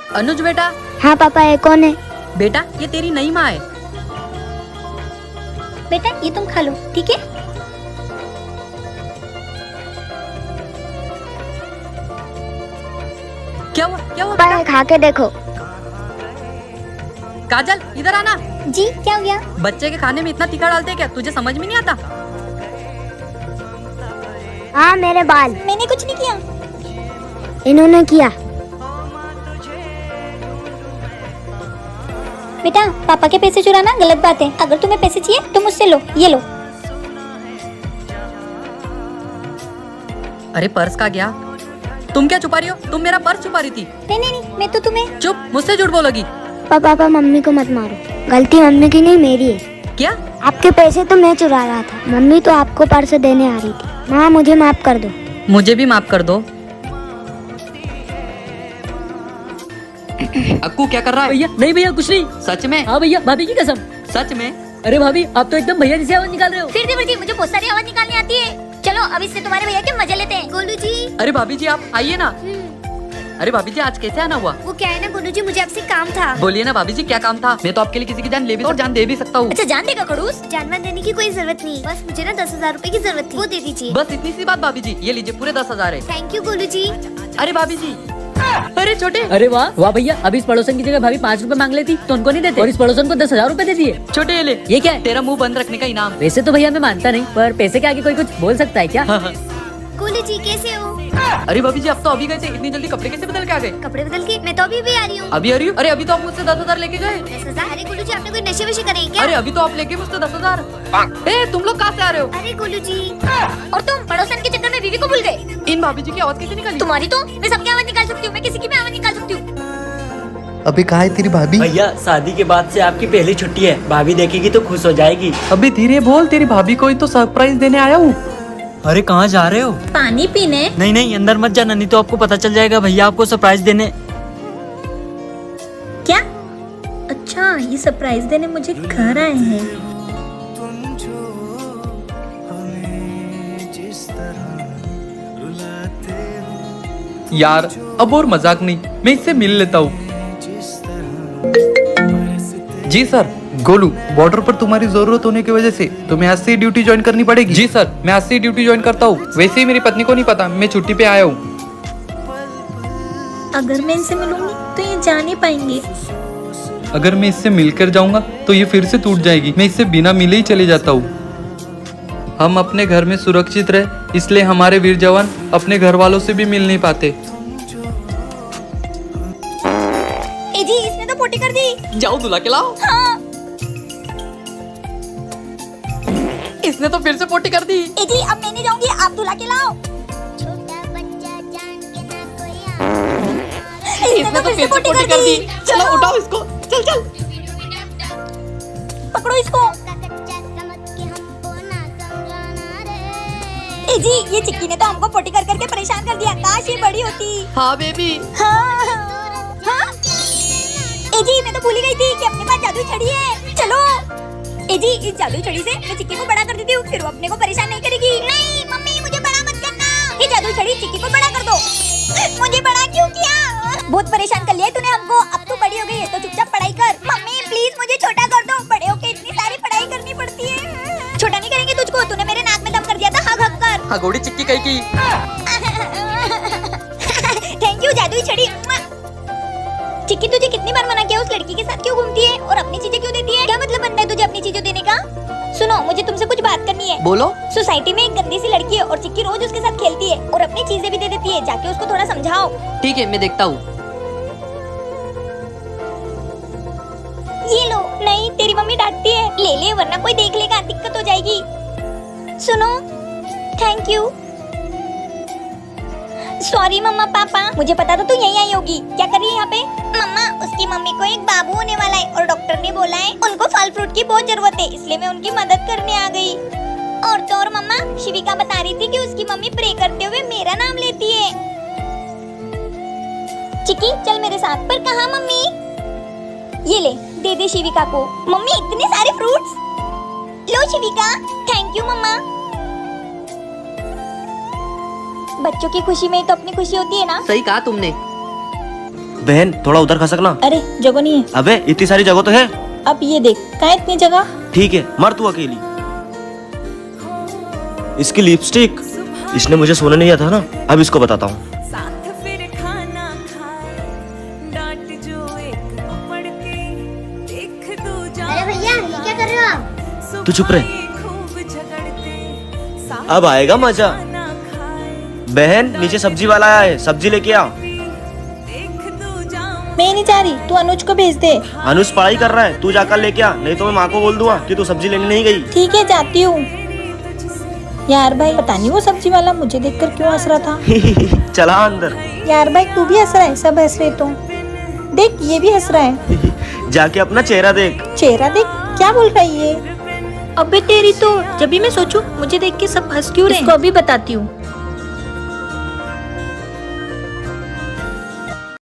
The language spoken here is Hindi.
अनुज बेटा। हाँ पापा, ये कौन है? बेटा ये तेरी नई माँ है। बेटा ये तुम खा लो, ठीक है? क्या हुआ पापा बेटा? ये खा के देखो। काजल इधर आना। जी क्या हो गया? बच्चे के खाने में इतना तीखा डालते हैं क्या? तुझे समझ में नहीं आता? हाँ मेरे बाल। मैंने कुछ नहीं किया। इन्होंने किया। बेटा पापा के पैसे चुराना गलत बात है। अगर तुम्हें पैसे चाहिए तो मुझसे लो, ये लो। अरे पर्स का गया? तुम क्या छुपा रही हो? तुम मेरा पर्स छुपा रही थी। नहीं नहीं नहीं, मैं तो तुम्हें। चुप, मुझसे झूठ बोलोगी। पापा मम्मी को मत मारो, गलती मम्मी की नहीं मेरी है। क्या? आपके पैसे तो मैं चुरा रहा था, मम्मी तो आपको पर्स देने आ रही थी। माँ मुझे माफ कर दो। मुझे भी माफ कर दो। अक्कू क्या कर रहा है? भैया नहीं भैया कुछ नहीं। सच में? हाँ भैया, भाभी की कसम। सच में? अरे भाभी आप तो एकदम भैया जैसी आवाज निकाल रहे हो। फिर जी मुझे बहुत सारी आवाज निकालनी आती है। चलो अब इससे तुम्हारे भैया के मजे लेते हैं। गोलू जी। अरे भाभी जी आप आइए ना। अरे भाभी जी आज कैसे आना हुआ? वो क्या है ना गोलू जी, मुझे आपसे काम था। बोलिए ना भाभी जी, क्या काम था? मैं तो आपके लिए किसी की जान ले भी और जान दे भी सकता हूँ। अच्छा जान देगा खड़ूस? जानवर देने की कोई जरूरत नहीं, बस मुझे ना 10,000 रूपए की जरूरत थी, वो दे दीजिए। बस इतनी सी बात भाभी जी, ये लीजिए पूरे 10,000 है। थैंक यू गोलू जी। अरे भाभी जी, अरे छोटे। अरे वाह वाह भैया, अभी इस पड़ोसन की जगह भाभी 5 रुपए मांग लेती तो उनको नहीं देते, और इस पड़ोसन को 10,000 रूपए दे दिए। छोटे ये ले। ये क्या है? तेरा मुंह बंद रखने का इनाम। वैसे तो भैया मैं मानता नहीं, पर पैसे के आगे कोई कुछ बोल सकता है क्या? गोलू जी कैसे हो? अरे भाभी जी अब तो अभी गए थे, इतनी जल्दी कपड़े कैसे बदल के आ गए? कपड़े बदल के? मैं तो अभी भी आ रही हूँ। अभी आ रही हूँ? अरे अभी तो आप मुझसे 10,000 लेके गए। 10,000? अरे गोलू जी आपने कोई नशे वशे करे हैं क्या? अरे अभी तो आप लेके मुझसे 10,000। ए तुम लोग कहाँ से आ रहे हो? अरे गोलू जी, और तुम पड़ोसन के चक्कर में बीवी को भूल गए। इन भाभी जी की आवाज कैसे निकाली? तुम्हारी तो मैं सबकी आवाज निकाल सकती हूँ, मैं किसी की भी आवाज निकाल सकती हूँ। अबे कहाँ है तेरी भाभी? भैया शादी के बाद से आपकी पहली छुट्टी है, भाभी देखेगी तो खुश हो जाएगी। अबे धीरे बोल, तेरी भाभी को ही तो सरप्राइज देने आया हूँ। अरे कहाँ जा रहे हो? पानी पीने। नहीं नहीं अंदर मत जाना, नहीं तो आपको पता चल जाएगा भैया आपको सरप्राइज देने। क्या? अच्छा ये सरप्राइज देने मुझे घर आए हैं। यार अब और मजाक नहीं, मैं इससे मिल लेता हूँ। जी सर। गोलू, बॉर्डर पर तुम्हारी जरूरत होने की वजह से तुम्हें आज से ड्यूटी ज्वाइन करनी पड़ेगी। जी सर, मैं आज से ड्यूटी ज्वाइन करता हूँ। वैसे ही मेरी पत्नी को नहीं पता मैं छुट्टी पे आया हूँ। अगर मैं इनसे मिलूंगी तो ये जा नहीं पाएंगे। अगर मैं इससे मिलकर जाऊंगा तो ये फिर से टूट जाएगी। मैं इससे बिना मिले ही चले जाता हूँ। हम अपने घर में सुरक्षित रहे, इसलिए हमारे वीर जवान अपने घर वालों से भी मिल नहीं पाते। ए जी इसने तो पोटी कर दी। जाओ दुला के लाओ। हाँ। इसने तो फिर से पोटी कर दी। ए जी अब मैं नहीं जाऊंगी, आप धुला के लाओ। इसने तो फिर से पोटी कर दी। चलो उठाओ इसको, चल चल। पकड़ो इसको। ए जी ये चिक्की ने तो हमको पोटी कर करके परेशान कर दिया, काश ये बड़ी होती। हाँ बेबी। हाँ, हाँ। ए जी मैं तो भूल ही गई थी कि अपने पास जादुई छड़ी है। चलो ए जी इस जादुई छड़ी से मैं चिक्की को बड़ा कर देती हूँ, फिर वो अपने को परेशान नहीं करेगी। नहीं मम्मी मुझे बड़ा मत करना। ये जादुई छड़ी चिक्की को बड़ा कर दो। मुझे बड़ा क्यों किया? बहुत परेशान कर लिया तूने हमको, अब तू बड़ी हो गई है तो चुपचाप पढ़ाई कर। मम्मी प्लीज मुझे छोटा कर दो, बड़े होके इतनी सारी पढ़ाई करनी पड़ती है। छोटा नहीं करेंगे तुझको, तूने मेरे नाक में दम कर दिया था, हग हग कर। हाँ गोड़ी चिक्की कही की। थैंक यू जादुई छड़ी। चिक्की तुझे कितनी बार मना किया उस लड़की के साथ क्यों घूमती है और अपनी चीजें क्यों देती है? क्या मतलब बनता है तुझे अपनी चीजें देने का? सुनो मुझे तुमसे कुछ बात करनी है। बोलो। सोसाइटी में एक गंदी सी लड़की है और चिक्की रोज उसके साथ खेलती है और अपनी चीजें भी दे देती है, जाके उसको थोड़ा समझाओ। ठीक है मैं देखता हूँ। ये लो। नहीं तेरी मम्मी डांटती है, ले ले वरना कोई देख लेगा, दिक्कत हो जाएगी। सुनो थैंक यू। सॉरी मम्मा पापा, मुझे पता था तू यहीं आई होगी। क्या कर रही है यहाँ पे? मम्मा उसकी मम्मी को एक बाबू होने वाला है और डॉक्टर ने बोला है उनको फल फ्रूट की बहुत जरूरत है, इसलिए मैं उनकी मदद करने आ गई। और तो और मम्मा शिविका बता रही थी कि उसकी मम्मी प्रे करते हुए मेरा नाम लेती है। चिक्की चल मेरे साथ। पर कहाँ मम्मी? ये ले दे दे शिविका को। मम्मी इतने सारे फ्रूट्स। लो शिविका। Thank you mamma. बच्चों की खुशी में तो अपनी खुशी होती है ना। सही कहा तुमने। बहन थोड़ा उधर खसकना। अरे जगह नहीं है। अबे इतनी सारी जगह तो है। अब ये देख, कहाँ इतनी जगह। ठीक है मर तू अकेली। इसकी लिपस्टिक, इसने मुझे सोने नहीं दिया था ना, अब इसको बताता हूँ। अरे भैया ये क्या कर रहे हो आप? तू चुप रहे, अब आएगा मजा। बहन नीचे सब्जी वाला आया है, सब्जी लेके आ। मैं नहीं जा रही, तू अनुज को भेज दे। अनुज पढ़ाई कर रहा है, तू जाकर लेके आ, नहीं तो मैं माँ को बोल दूंगा कि तू सब्जी लेने नहीं गई। ठीक है जाती हूँ। यार भाई पता नहीं वो सब्जी वाला मुझे देखकर क्यों हंस रहा था। चला अंदर। यार भाई तू भी हंस रहा है, सब हंस रहे तो देख ये भी हंस रहा है। जाके अपना चेहरा देख। चेहरा देख, क्या बोल रहा है ये। अबे तेरी तो, जब भी मैं सोचूं मुझे देख के सब हंस क्यों रहे हैं। इसको अभी बताती हूँ।